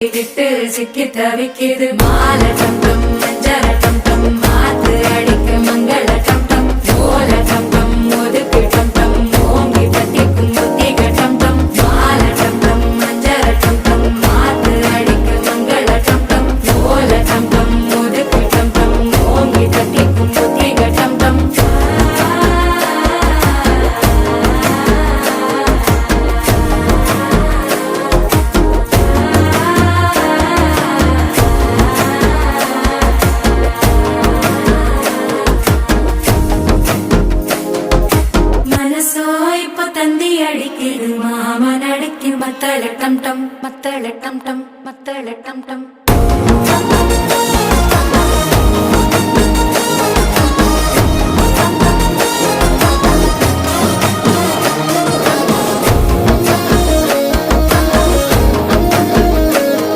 விட்டு சிக்கி தவிக்கிது மால டம் டம் மஞ்சள டம் டம் மாத்து அடிக்க மங்கள டம் டம் ஓல டம் டம் ஒதுக்கு டம் டம் ஓங்கி பத்திக்கும் புத்திக டம் டம் மால டம் டம் மஞ்சள டம் டம் மாத்து அடிக்க மங்கள டம் டம் ஓல டம் டம் ஒதுக்கு டம் டம் ஓங்கி பத்திக்கும் புத்திக டம் டம் தந்தி அடிக்குது மாமன் அடிக்கு மத்தள டம் டம் மத்தள டம் டம் மத்தள டம் டம்